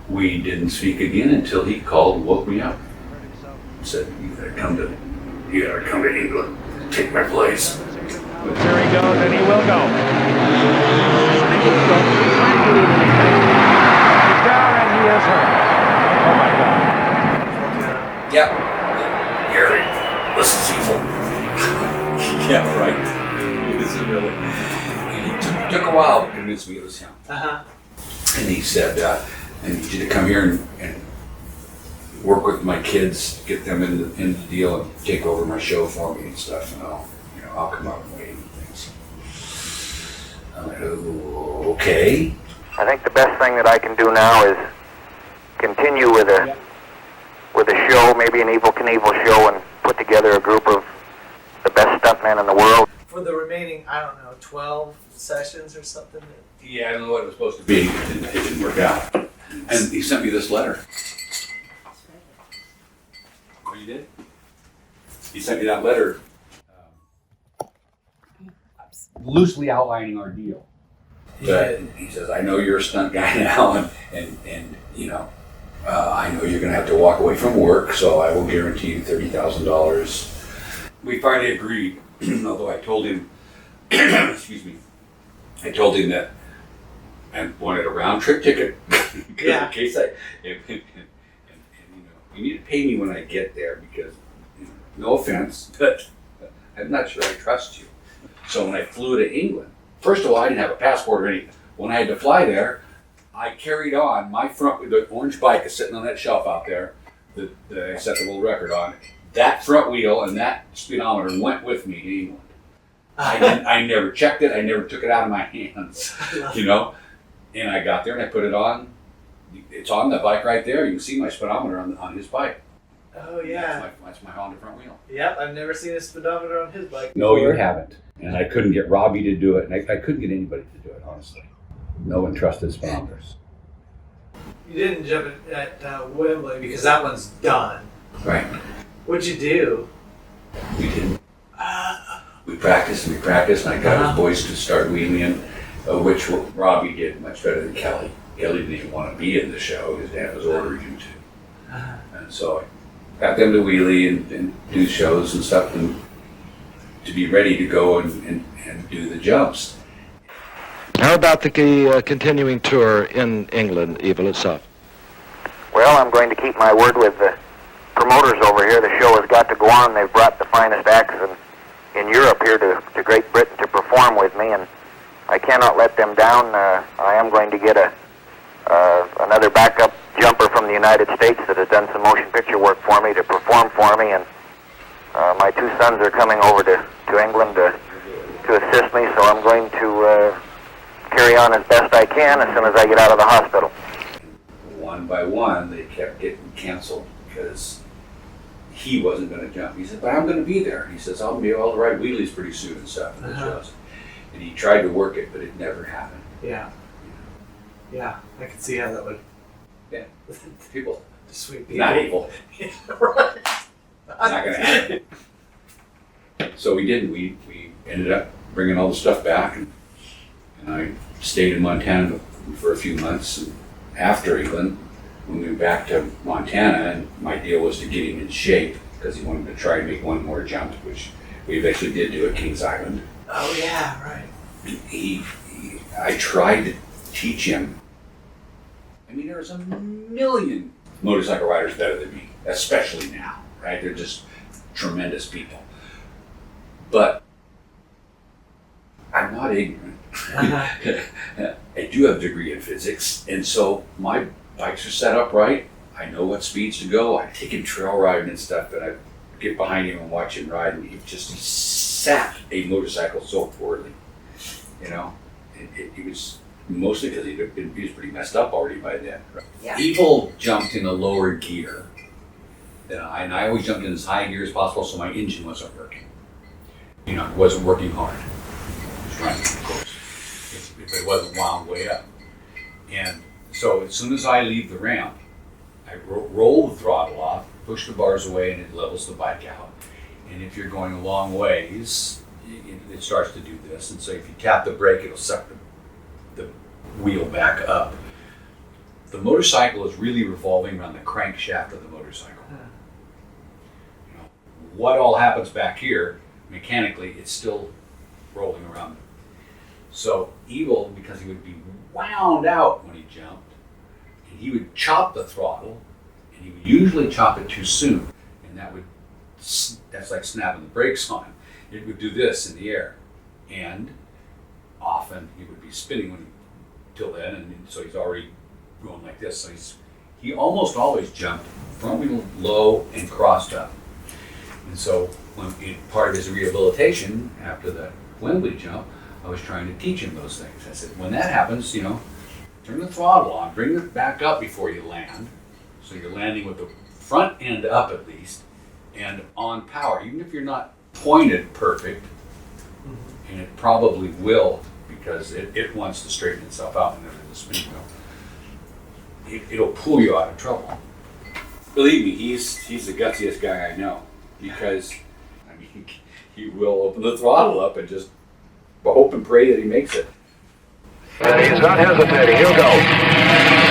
we didn't speak again until he called and woke me up. Said, you gotta come to England, take my place. Here he goes, and he will go. He's down, and he is hurt. Oh my God. Yep. Gary, this is evil. Yeah, right. This is really. It took a while to convince me it was him. And he said, I need you to come here and work with my kids, get them in the deal, and take over my show for me and stuff. And I'll come up and wait and things. I'm like, oh, okay. I think the best thing that I can do now is continue with a show, maybe an Evel Knievel show, and put together a group of the best stuntmen in the world. For the remaining, 12 sessions or something. Yeah, I don't know what it was supposed to be. It didn't work out. And he sent me this letter. Oh, you did? He sent me that letter, loosely outlining our deal. But he says, I know you're a stunt guy now, and I know you're going to have to walk away from work, so I will guarantee you $30,000. We finally agreed, although I told him, excuse me, I told him that I wanted a round trip ticket. Yeah. In case you need to pay me when I get there because, no offense, but I'm not sure I trust you. So when I flew to England, first of all, I didn't have a passport or anything. When I had to fly there, I carried on my front, the orange bike is sitting on that shelf out there that I set the world record on. That front wheel and that speedometer went with me to England. I never checked it. I never took it out of my hands, And I got there and I put it on. It's on the bike right there. You can see my speedometer on his bike. Oh yeah. That's my Honda front wheel. Yep, I've never seen a speedometer on his bike. No, you haven't. And I couldn't get Robbie to do it, and I couldn't get anybody to do it, honestly. No one trusted speedometers. You didn't jump at Wembley because that one's done. Right. What'd you do? We didn't. We practiced, and I got his boys to start wheeling, which Robbie did much better than Kelly. Kelly didn't even want to be in the show. His dad was ordering him to. And so I got them to wheelie and do shows and stuff, and to be ready to go and do the jumps. How about the continuing tour in England, Evel itself? Well, I'm going to keep my word with the promoters over here. The show has got to go on. They've brought the finest acts in Europe here to Great Britain to perform with me, and I cannot let them down. I am going to get another backup jumper from the United States that has done some motion picture work for me to perform for me, and my two sons are coming over to England to assist me, so I'm going to carry on as best I can as soon as I get out of the hospital. One by one, they kept getting canceled because he wasn't going to jump. He said, but I'm going to be there. He says, I'll be able to ride wheelies pretty soon and stuff. And he tried to work it, but it never happened. Yeah. Yeah, I can see how that would. Yeah. People. Sweet people. Not evil. Right. Not going to happen. So we didn't. We ended up bringing all the stuff back, and I stayed in Montana for a few months. And after England, we moved back to Montana, and my deal was to get him in shape because he wanted to try and make one more jump, which we eventually did do at Kings Island. Oh yeah, right. I tried to teach him. I mean, there's a million motorcycle riders better than me, especially now, right? They're just tremendous people. But I'm not ignorant. I do have a degree in physics, and so my bikes are set up right. I know what speeds to go. I take him trail riding and stuff, and I get behind him and watch him ride, and he sat a motorcycle so poorly. It was mostly because he was pretty messed up already by then. Right? Yeah. Evil jumped in a lower gear than and I always jumped in as high gear as possible, so my engine wasn't working. It wasn't working hard. It was running, of course, but it wasn't wound way up. And so as soon as I leave the ramp, I roll the throttle off, push the bars away, and it levels the bike out. And if you're going a long ways, it starts to do this. And so if you tap the brake, it'll suck the wheel back up. the motorcycle is really revolving around the crankshaft of the motorcycle. You know, what all happens back here, mechanically, it's still rolling around. So Evil, because he would be wound out when he jumped, and he would chop the throttle, and he would usually chop it too soon, and that's like snapping the brakes on him. It would do this in the air, and often he would be spinning till then, and so he's already going like this. So he almost always jumped front wheel low and crossed up. And so part of his rehabilitation after the Wembley jump, I was trying to teach him those things. I said, when that happens, you know, turn the throttle on, bring it back up before you land, so you're landing with the front end up at least, and on power, even if you're not pointed perfect, and it probably will, because it wants to straighten itself out whenever the spin wheel. It'll pull you out of trouble. Believe me, he's the gutsiest guy I know, because I mean, he will open the throttle up and just hope and pray that he makes it. And he's not hesitating. He'll go.